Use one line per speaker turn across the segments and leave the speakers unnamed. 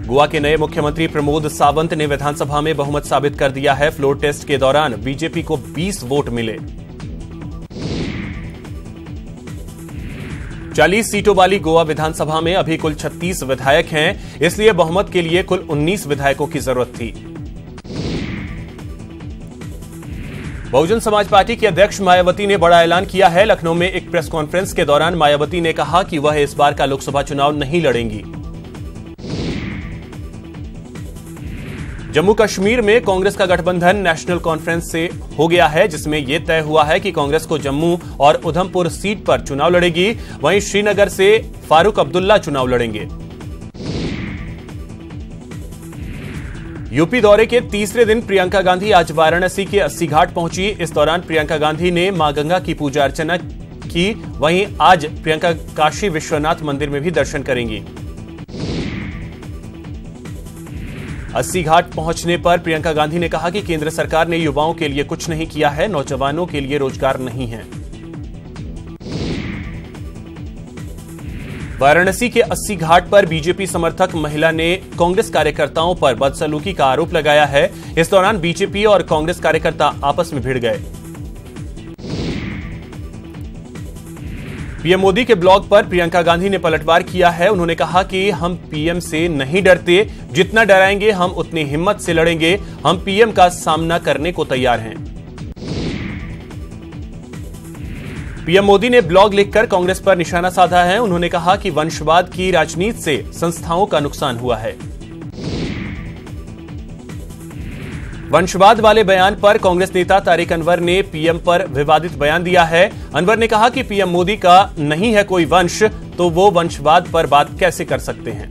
गोवा के नए मुख्यमंत्री प्रमोद सावंत ने विधानसभा में बहुमत साबित कर दिया है। फ्लोर टेस्ट के दौरान बीजेपी को 20 वोट मिले। 40 सीटों वाली गोवा विधानसभा में अभी कुल 36 विधायक हैं, इसलिए बहुमत के लिए कुल 19 विधायकों की जरूरत थी। बहुजन समाज पार्टी की अध्यक्ष मायावती ने बड़ा ऐलान किया है। लखनऊ में एक प्रेस कॉन्फ्रेंस के दौरान मायावती ने कहा कि वह इस बार का लोकसभा चुनाव नहीं लड़ेंगी। जम्मू कश्मीर में कांग्रेस का गठबंधन नेशनल कॉन्फ्रेंस से हो गया है, जिसमें यह तय हुआ है कि कांग्रेस को जम्मू और उधमपुर सीट पर चुनाव लड़ेगी। वहीं श्रीनगर से फारूक अब्दुल्ला चुनाव लड़ेंगे। यूपी दौरे के तीसरे दिन प्रियंका गांधी आज वाराणसी के 80 घाट पहुंची। इस दौरान प्रियंका गांधी ने मां गंगा की पूजा अर्चना की। वहीं आज प्रियंका काशी विश्वनाथ मंदिर में भी दर्शन करेंगी। 80 घाट पहुंचने पर प्रियंका गांधी ने कहा कि केंद्र सरकार ने युवाओं के लिए कुछ नहीं किया है, नौजवानों के लिए रोजगार नहीं है। वाराणसी के 80 घाट पर बीजेपी समर्थक महिला ने कांग्रेस कार्यकर्ताओं पर बदसलूकी का आरोप लगाया है। इस दौरान बीजेपी और कांग्रेस कार्यकर्ता आपस में भिड़ गए। पीएम मोदी के ब्लॉग पर प्रियंका गांधी ने पलटवार किया है। उन्होंने कहा कि हम पीएम से नहीं डरते, जितना डराएंगे हम उतनी हिम्मत से लड़ेंगे। हम पीएम का सामना करने को तैयार हैं। पीएम मोदी ने ब्लॉग लिखकर कांग्रेस पर निशाना साधा है। उन्होंने कहा कि वंशवाद की राजनीति से संस्थाओं का नुकसान हुआ है। वंशवाद वाले बयान पर कांग्रेस नेता तारिक अनवर ने पीएम पर विवादित बयान दिया है। अनवर ने कहा कि पीएम मोदी का नहीं है कोई वंश, तो वो वंशवाद पर बात कैसे कर सकते हैं।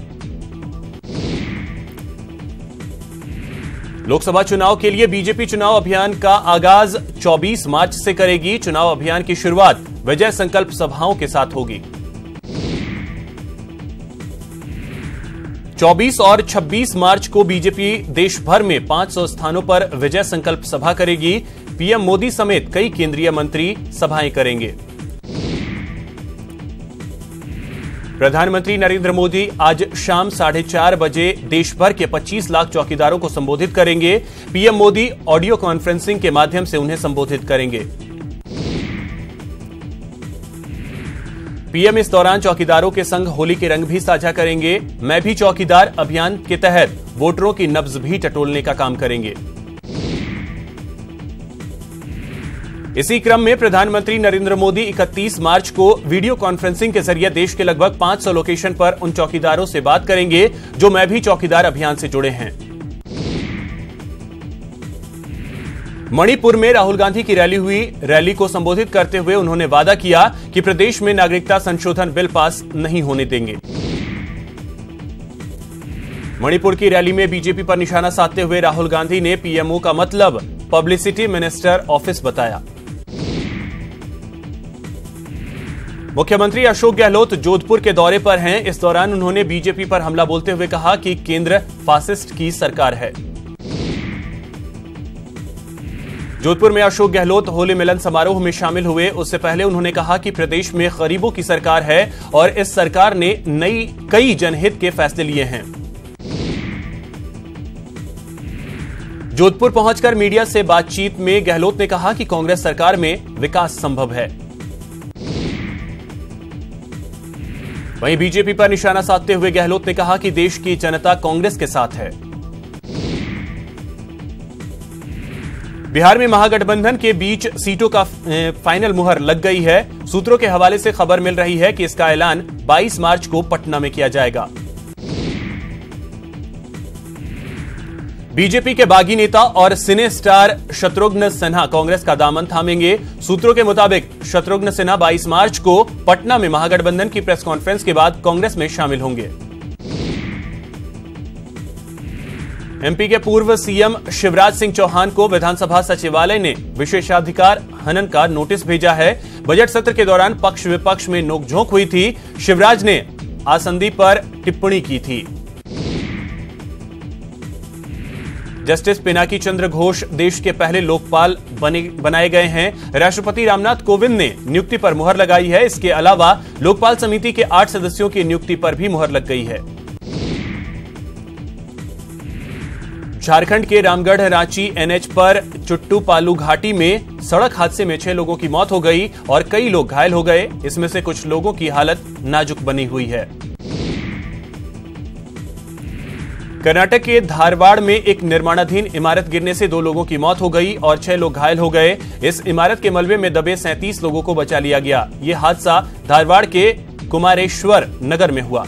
लोकसभा चुनाव के लिए बीजेपी चुनाव अभियान का आगाज 24 मार्च से करेगी। चुनाव अभियान की शुरुआत विजय संकल्प सभाओं के साथ होगी। 24 और 26 मार्च को बीजेपी देश भर में 500 स्थानों पर विजय संकल्प सभा करेगी। पीएम मोदी समेत कई केंद्रीय मंत्री सभाएं करेंगे। प्रधानमंत्री नरेंद्र मोदी आज शाम 4:30 बजे देश भर के 25 लाख चौकीदारों को संबोधित करेंगे। पीएम मोदी ऑडियो कॉन्फ्रेंसिंग के माध्यम से उन्हें संबोधित करेंगे। पीएम इस दौरान चौकीदारों के संग होली के रंग भी साझा करेंगे। मैं भी चौकीदार अभियान के तहत वोटरों की नब्ज भी टटोलने का काम करेंगे। इसी क्रम में प्रधानमंत्री नरेंद्र मोदी 31 मार्च को वीडियो कॉन्फ्रेंसिंग के जरिए देश के लगभग 500 लोकेशन पर उन चौकीदारों से बात करेंगे जो मैं भी चौकीदार अभियान से जुड़े हैं। मणिपुर में राहुल गांधी की रैली हुई। रैली को संबोधित करते हुए उन्होंने वादा किया कि प्रदेश में नागरिकता संशोधन बिल पास नहीं होने देंगे। मणिपुर की रैली में बीजेपी पर निशाना साधते हुए राहुल गांधी ने पीएमओ का मतलब पब्लिसिटी मिनिस्टर ऑफिस बताया। मुख्यमंत्री अशोक गहलोत जोधपुर के दौरे पर हैं। इस दौरान उन्होंने बीजेपी पर हमला बोलते हुए कहा कि केंद्र फासिस्ट की सरकार है। जोधपुर में अशोक गहलोत होली मिलन समारोह में शामिल हुए। उससे पहले उन्होंने कहा कि प्रदेश में गरीबों की सरकार है और इस सरकार ने कई जनहित के फैसले लिए हैं। जोधपुर पहुंचकर मीडिया से बातचीत में गहलोत ने कहा कि कांग्रेस सरकार में विकास संभव है। वहीं बीजेपी पर निशाना साधते हुए गहलोत ने कहा कि देश की जनता कांग्रेस के साथ है। बिहार में महागठबंधन के बीच सीटों का फाइनल मुहर लग गई है। सूत्रों के हवाले से खबर मिल रही है कि इसका ऐलान 22 मार्च को पटना में किया जाएगा। बीजेपी के बागी नेता और सिने स्टार शत्रुघ्न सिन्हा कांग्रेस का दामन थामेंगे। सूत्रों के मुताबिक शत्रुघ्न सिन्हा 22 मार्च को पटना में महागठबंधन की प्रेस कॉन्फ्रेंस के बाद कांग्रेस में शामिल होंगे। एमपी के पूर्व सीएम शिवराज सिंह चौहान को विधानसभा सचिवालय ने विशेषाधिकार हनन का नोटिस भेजा है। बजट सत्र के दौरान पक्ष विपक्ष में नोकझोंक हुई थी। शिवराज ने आसंदी पर टिप्पणी की थी। जस्टिस पिनाकी चंद्र घोष देश के पहले लोकपाल बनाए गए हैं। राष्ट्रपति रामनाथ कोविंद ने नियुक्ति पर मुहर लगाई है। इसके अलावा लोकपाल समिति के 8 सदस्यों की नियुक्ति पर भी मुहर लग गई है। झारखंड के रामगढ़ रांची एनएच पर चुट्टू पालू घाटी में सड़क हादसे में 6 लोगों की मौत हो गई और कई लोग घायल हो गए। इसमें से कुछ लोगों की हालत नाजुक बनी हुई है। कर्नाटक के धारवाड़ में एक निर्माणाधीन इमारत गिरने से 2 लोगों की मौत हो गई और 6 लोग घायल हो गए। इस इमारत के मलबे में दबे 37 लोगों को बचा लिया गया। यह हादसा धारवाड़ के कुमारेश्वर नगर में हुआ।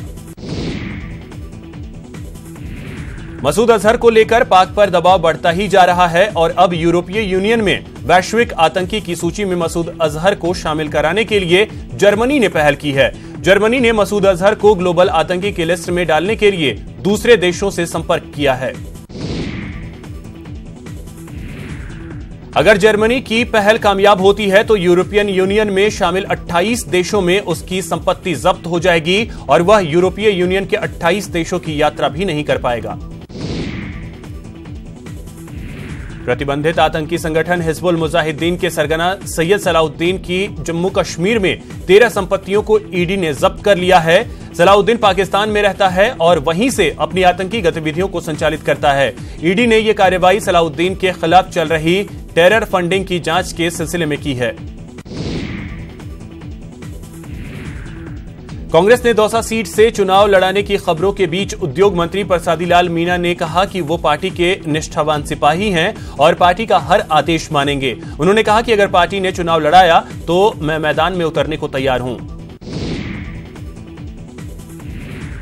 मसूद अजहर को लेकर पाक पर दबाव बढ़ता ही जा रहा है और अब यूरोपीय यूनियन में वैश्विक आतंकी की सूची में मसूद अजहर को शामिल कराने के लिए जर्मनी ने पहल की है। जर्मनी ने मसूद अजहर को ग्लोबल आतंकी की लिस्ट में डालने के लिए दूसरे देशों से संपर्क किया है। अगर जर्मनी की पहल कामयाब होती है तो यूरोपियन यूनियन में शामिल 28 देशों में उसकी संपत्ति जब्त हो जाएगी और वह यूरोपीय यूनियन के 28 देशों की यात्रा भी नहीं कर पाएगा। प्रतिबंधित आतंकी संगठन हिजबुल मुजाहिदीन के सरगना सैयद सलाउद्दीन की जम्मू कश्मीर में 13 संपत्तियों को ईडी ने जब्त कर लिया है। सलाउद्दीन पाकिस्तान में रहता है और वहीं से अपनी आतंकी गतिविधियों को संचालित करता है। ईडी ने यह कार्रवाई सलाउद्दीन के खिलाफ चल रही टेरर फंडिंग की जांच के सिलसिले में की है। कांग्रेस ने दौसा सीट से चुनाव लड़ाने की खबरों के बीच उद्योग मंत्री प्रसादी लाल मीणा ने कहा कि वो पार्टी के निष्ठावान सिपाही हैं और पार्टी का हर आदेश मानेंगे। उन्होंने कहा कि अगर पार्टी ने चुनाव लड़ाया तो मैं मैदान में उतरने को तैयार हूं।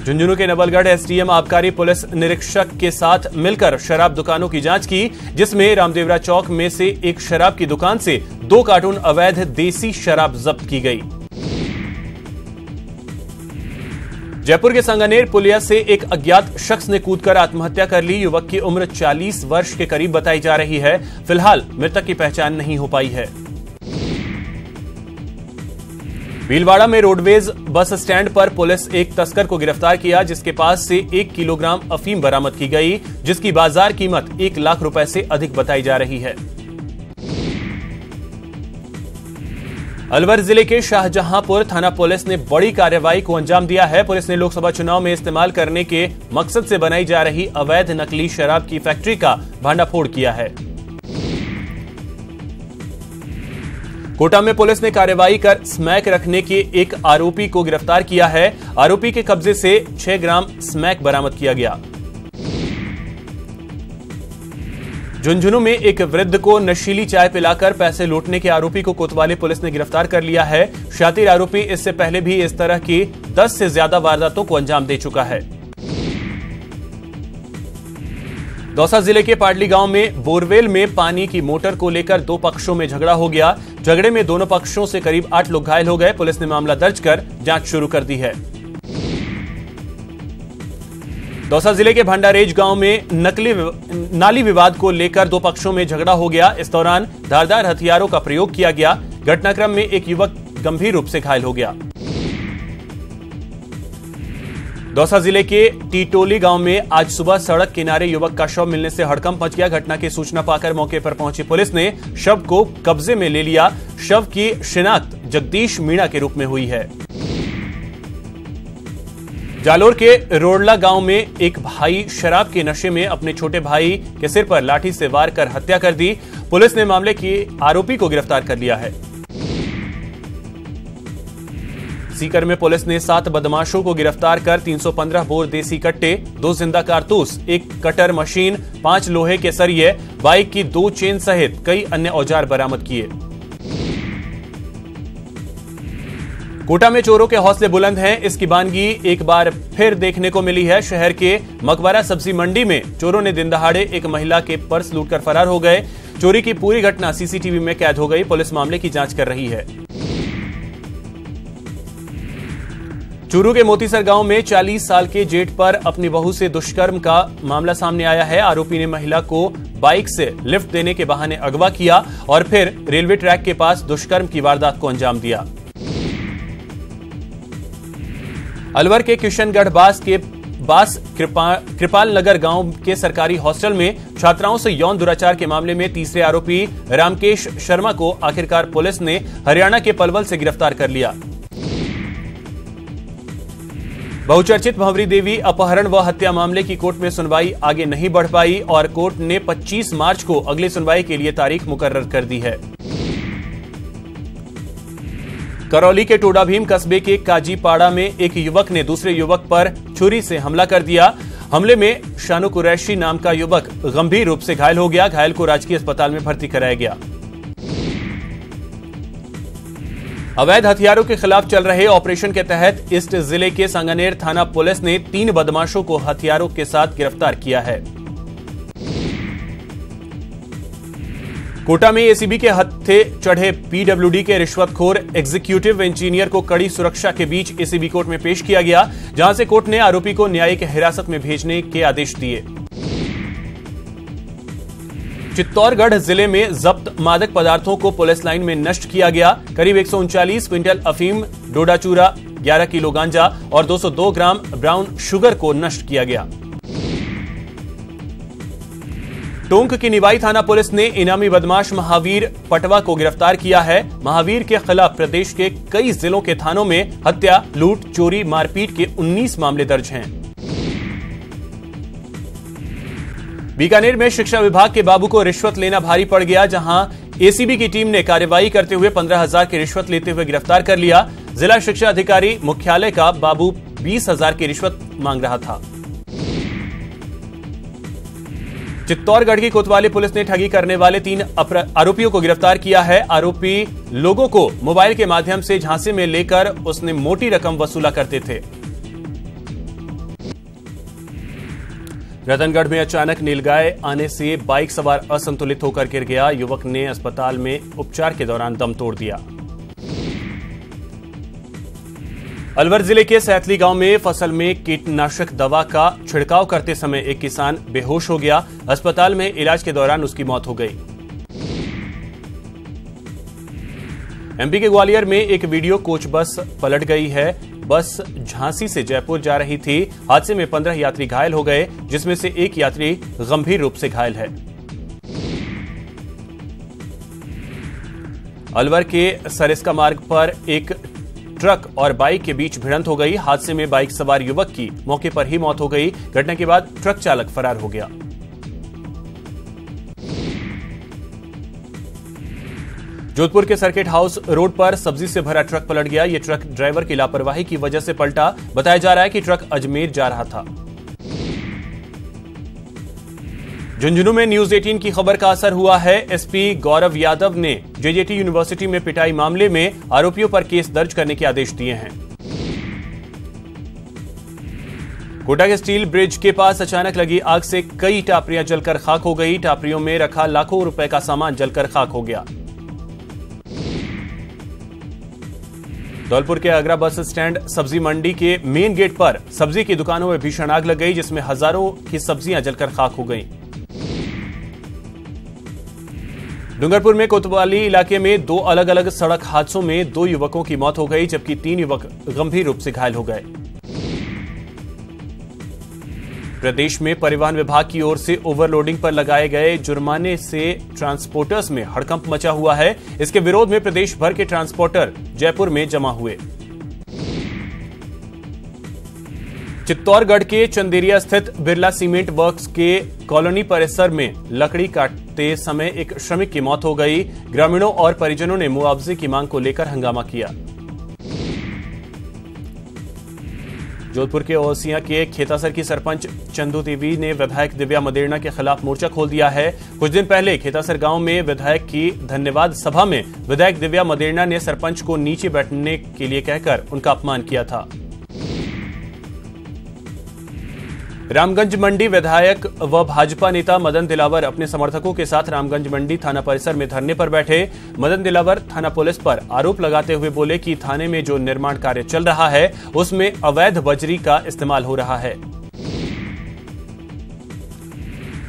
झुंझुनू के नवलगढ़ एसडीएम आबकारी पुलिस निरीक्षक के साथ मिलकर शराब दुकानों की जांच की, जिसमें रामदेवरा चौक में से एक शराब की दुकान से 2 कार्टून अवैध देसी शराब जब्त की गई। जयपुर के संगनेर पुलिया से एक अज्ञात शख्स ने कूदकर आत्महत्या कर ली। युवक की उम्र 40 वर्ष के करीब बताई जा रही है। फिलहाल मृतक की पहचान नहीं हो पाई है। भीलवाड़ा में रोडवेज बस स्टैंड पर पुलिस एक तस्कर को गिरफ्तार किया, जिसके पास से 1 किलोग्राम अफीम बरामद की गई, जिसकी बाजार कीमत 1 लाख रुपए से अधिक बताई जा रही है। अलवर जिले के शाहजहांपुर थाना पुलिस ने बड़ी कार्रवाई को अंजाम दिया है। पुलिस ने लोकसभा चुनाव में इस्तेमाल करने के मकसद से बनाई जा रही अवैध नकली शराब की फैक्ट्री का भांडाफोड़ किया है। कोटा में पुलिस ने कार्रवाई कर स्मैक रखने के एक आरोपी को गिरफ्तार किया है। आरोपी के कब्जे से 6 ग्राम स्मैक बरामद किया गया। झुंझुनू में एक वृद्ध को नशीली चाय पिलाकर पैसे लूटने के आरोपी को कोतवाली पुलिस ने गिरफ्तार कर लिया है। शातिर आरोपी इससे पहले भी इस तरह की 10 से ज्यादा वारदातों को अंजाम दे चुका है। दौसा जिले के पाडली गांव में बोरवेल में पानी की मोटर को लेकर 2 पक्षों में झगड़ा हो गया। झगड़े में दोनों पक्षों से करीब 8 लोग घायल हो गए। पुलिस ने मामला दर्ज कर जांच शुरू कर दी है। दौसा जिले के भंडारेज गांव में नाली विवाद को लेकर 2 पक्षों में झगड़ा हो गया। इस दौरान धारदार हथियारों का प्रयोग किया गया। घटनाक्रम में एक युवक गंभीर रूप से घायल हो गया। दौसा जिले के टीटोली गांव में आज सुबह सड़क किनारे युवक का शव मिलने से हड़कंप मच गया। घटना की सूचना पाकर मौके पर पहुंची पुलिस ने शव को कब्जे में ले लिया। शव की शिनाख्त जगदीश मीणा के रूप में हुई है। जालोर के रोडला गांव में एक भाई शराब के नशे में अपने छोटे भाई के सिर पर लाठी से वार कर हत्या कर दी। पुलिस ने मामले के आरोपी को गिरफ्तार कर लिया है। सीकर में पुलिस ने 7 बदमाशों को गिरफ्तार कर 315 बोर देसी कट्टे, 2 जिंदा कारतूस, 1 कटर मशीन, 5 लोहे के सरिये, बाइक की 2 चेन सहित कई अन्य औजार बरामद किए। कोटा में चोरों के हौसले बुलंद हैं। इसकी बानगी एक बार फिर देखने को मिली है। शहर के मकबरा सब्जी मंडी में चोरों ने दिन दहाड़े एक महिला के पर्स लूटकर फरार हो गए। चोरी की पूरी घटना सीसीटीवी में कैद हो गई। पुलिस मामले की जांच कर रही है। चूरू के मोतीसर गांव में 40 साल के जेठ पर अपनी बहू से दुष्कर्म का मामला सामने आया है। आरोपी ने महिला को बाइक से लिफ्ट देने के बहाने अगवा किया और फिर रेलवे ट्रैक के पास दुष्कर्म की वारदात को अंजाम दिया। अलवर के किशनगढ़ बास कृपाल नगर गांव के सरकारी हॉस्टल में छात्राओं से यौन दुराचार के मामले में तीसरे आरोपी रामकेश शर्मा को आखिरकार पुलिस ने हरियाणा के पलवल से गिरफ्तार कर लिया। बहुचर्चित भंवरी देवी अपहरण व हत्या मामले की कोर्ट में सुनवाई आगे नहीं बढ़ पाई और कोर्ट ने 25 मार्च को अगली सुनवाई के लिए तारीख मुकर्रर कर दी है। करौली के टोडा भीम कस्बे के काजीपाड़ा में एक युवक ने दूसरे युवक पर छुरी से हमला कर दिया। हमले में शानू कुरैशी नाम का युवक गंभीर रूप से घायल हो गया। घायल को राजकीय अस्पताल में भर्ती कराया गया। अवैध हथियारों के खिलाफ चल रहे ऑपरेशन के तहत ईस्ट जिले के सांगानेर थाना पुलिस ने 3 बदमाशों को हथियारों के साथ गिरफ्तार किया है। कोटा में एसीबी के हत्थे चढ़े पीडब्ल्यूडी के रिश्वतखोर एग्जीक्यूटिव इंजीनियर को कड़ी सुरक्षा के बीच एसीबी कोर्ट में पेश किया गया, जहां से कोर्ट ने आरोपी को न्यायिक हिरासत में भेजने के आदेश दिए। चित्तौड़गढ़ जिले में जब्त मादक पदार्थों को पुलिस लाइन में नष्ट किया गया। करीब 139 क्विंटल अफीम, डोडा चूरा, 11 किलो गांजा और 202 ग्राम ब्राउन शुगर को नष्ट किया गया। टोंक की निवाई थाना पुलिस ने इनामी बदमाश महावीर पटवा को गिरफ्तार किया है। महावीर के खिलाफ प्रदेश के कई जिलों के थानों में हत्या, लूट, चोरी, मारपीट के 19 मामले दर्ज हैं। बीकानेर में शिक्षा विभाग के बाबू को रिश्वत लेना भारी पड़ गया, जहां एसीबी की टीम ने कार्रवाई करते हुए 15,000 की रिश्वत लेते हुए गिरफ्तार कर लिया। जिला शिक्षा अधिकारी मुख्यालय का बाबू 20,000 की रिश्वत मांग रहा था। चित्तौड़गढ़ की कोतवाली पुलिस ने ठगी करने वाले 3 आरोपियों को गिरफ्तार किया है। आरोपी लोगों को मोबाइल के माध्यम से झांसे में लेकर उसने मोटी रकम वसूला करते थे। रतनगढ़ में अचानक नीलगाय आने से बाइक सवार असंतुलित होकर गिर गया। युवक ने अस्पताल में उपचार के दौरान दम तोड़ दिया। अलवर जिले के सैतली गांव में फसल में कीटनाशक दवा का छिड़काव करते समय एक किसान बेहोश हो गया। अस्पताल में इलाज के दौरान उसकी मौत हो गई। एमपी के ग्वालियर में एक वीडियो कोच बस पलट गई है। बस झांसी से जयपुर जा रही थी। हादसे में 15 यात्री घायल हो गए, जिसमें से एक यात्री गंभीर रूप से घायल है। अलवर के सरिस्का मार्ग पर एक ट्रक और बाइक के बीच भिड़ंत हो गई। हादसे में बाइक सवार युवक की मौके पर ही मौत हो गई। घटना के बाद ट्रक चालक फरार हो गया। जोधपुर के सर्किट हाउस रोड पर सब्जी से भरा ट्रक पलट गया। यह ट्रक ड्राइवर की लापरवाही की वजह से पलटा। बताया जा रहा है कि ट्रक अजमेर जा रहा था। झुंझुनू में न्यूज 18 की खबर का असर हुआ है। एसपी गौरव यादव ने जेजेटी यूनिवर्सिटी में पिटाई मामले में आरोपियों पर केस दर्ज करने के आदेश दिए हैं। कोटा के स्टील ब्रिज के पास अचानक लगी आग से कई टापरियां जलकर खाक हो गई। टापरियों में रखा लाखों रुपए का सामान जलकर खाक हो गया। धौलपुर के आगरा बस स्टैंड सब्जी मंडी के मेन गेट पर सब्जी की दुकानों में भीषण आग लग गई, जिसमें हजारों की सब्जियां जलकर खाक हो गईं। डूंगरपुर में कोतवाली इलाके में 2 अलग अलग सड़क हादसों में 2 युवकों की मौत हो गई, जबकि 3 युवक गंभीर रूप से घायल हो गए। प्रदेश में परिवहन विभाग की ओर से ओवरलोडिंग पर लगाए गए जुर्माने से ट्रांसपोर्टर्स में हड़कंप मचा हुआ है। इसके विरोध में प्रदेश भर के ट्रांसपोर्टर जयपुर में जमा हुए। चित्तौड़गढ़ के चंदेरिया स्थित बिरला सीमेंट वर्क्स के कॉलोनी परिसर में लकड़ी काटते समय एक श्रमिक की मौत हो गई। ग्रामीणों और परिजनों ने मुआवजे की मांग को लेकर हंगामा किया। जोधपुर के ओसिया के खेतासर की सरपंच चंदू देवी ने विधायक दिव्या मदेरणा के खिलाफ मोर्चा खोल दिया है। कुछ दिन पहले खेतासर गांव में विधायक की धन्यवाद सभा में विधायक दिव्या मदेरणा ने सरपंच को नीचे बैठने के लिए कहकर उनका अपमान किया था। रामगंज मंडी विधायक व भाजपा नेता मदन दिलावर अपने समर्थकों के साथ रामगंज मंडी थाना परिसर में धरने पर बैठे। मदन दिलावर थाना पुलिस पर आरोप लगाते हुए बोले कि थाने में जो निर्माण कार्य चल रहा है उसमें अवैध बजरी का इस्तेमाल हो रहा है।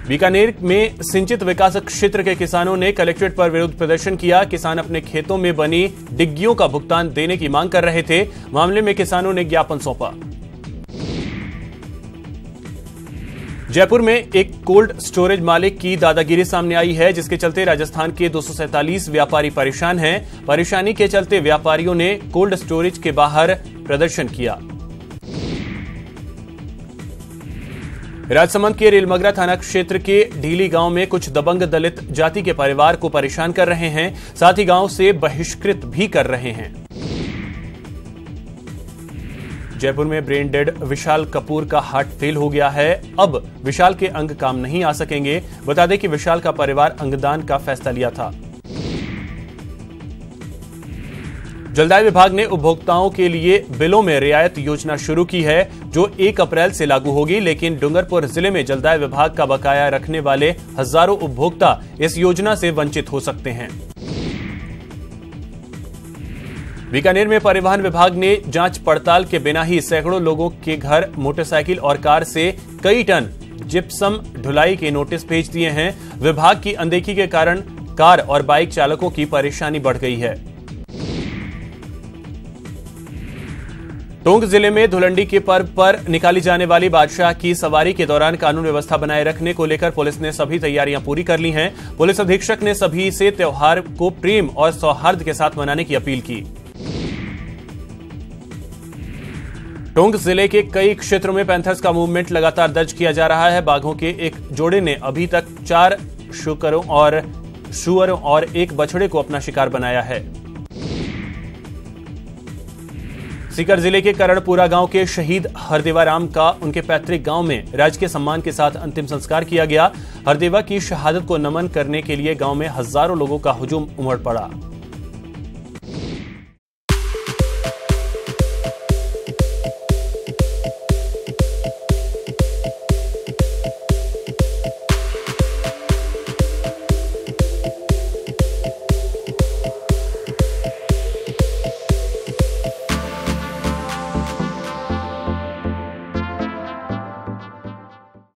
बीकानेर में सिंचित विकास क्षेत्र के किसानों ने कलेक्ट्रेट पर विरोध प्रदर्शन किया। किसान अपने खेतों में बनी डिग्गियों का भुगतान देने की मांग कर रहे थे। मामले में किसानों ने ज्ञापन सौंपा। जयपुर में एक कोल्ड स्टोरेज मालिक की दादागिरी सामने आई है, जिसके चलते राजस्थान के 247 व्यापारी परेशान हैं। परेशानी के चलते व्यापारियों ने कोल्ड स्टोरेज के बाहर प्रदर्शन किया। राजसमंद के रेलमगरा थाना क्षेत्र के ढीली गांव में कुछ दबंग दलित जाति के परिवार को परेशान कर रहे हैं, साथ ही गांव से बहिष्कृत भी कर रहे हैं। जयपुर में ब्रेन डेड विशाल कपूर का हार्ट फेल हो गया है। अब विशाल के अंग काम नहीं आ सकेंगे। बता दें कि विशाल का परिवार अंगदान का फैसला लिया था। जलदाय विभाग ने उपभोक्ताओं के लिए बिलों में रियायत योजना शुरू की है, जो 1 अप्रैल से लागू होगी, लेकिन डूंगरपुर जिले में जलदाय विभाग का बकाया रखने वाले हजारों उपभोक्ता इस योजना से वंचित हो सकते हैं। बीकानेर में परिवहन विभाग ने जांच पड़ताल के बिना ही सैकड़ों लोगों के घर मोटरसाइकिल और कार से कई टन जिप्सम ढुलाई के नोटिस भेज दिए हैं। विभाग की अनदेखी के कारण कार और बाइक चालकों की परेशानी बढ़ गई है। टोंक जिले में धुलंडी के पर्व पर निकाली जाने वाली बादशाह की सवारी के दौरान कानून व्यवस्था बनाए रखने को लेकर पुलिस ने सभी तैयारियां पूरी कर ली हैं। पुलिस अधीक्षक ने सभी से त्योहार को प्रेम और सौहार्द के साथ मनाने की अपील की। टोंक जिले के कई क्षेत्रों में पैंथर्स का मूवमेंट लगातार दर्ज किया जा रहा है। बाघों के एक जोड़े ने अभी तक 4 शुअरों और 1 बछड़े को अपना शिकार बनाया है। सीकर जिले के करणपुरा गांव के शहीद हरदेवा राम का उनके पैतृक गांव में राजकीय सम्मान के साथ अंतिम संस्कार किया गया। हरदेवा की शहादत को नमन करने के लिए गांव में हजारों लोगों का हुजूम उमड़ पड़ा।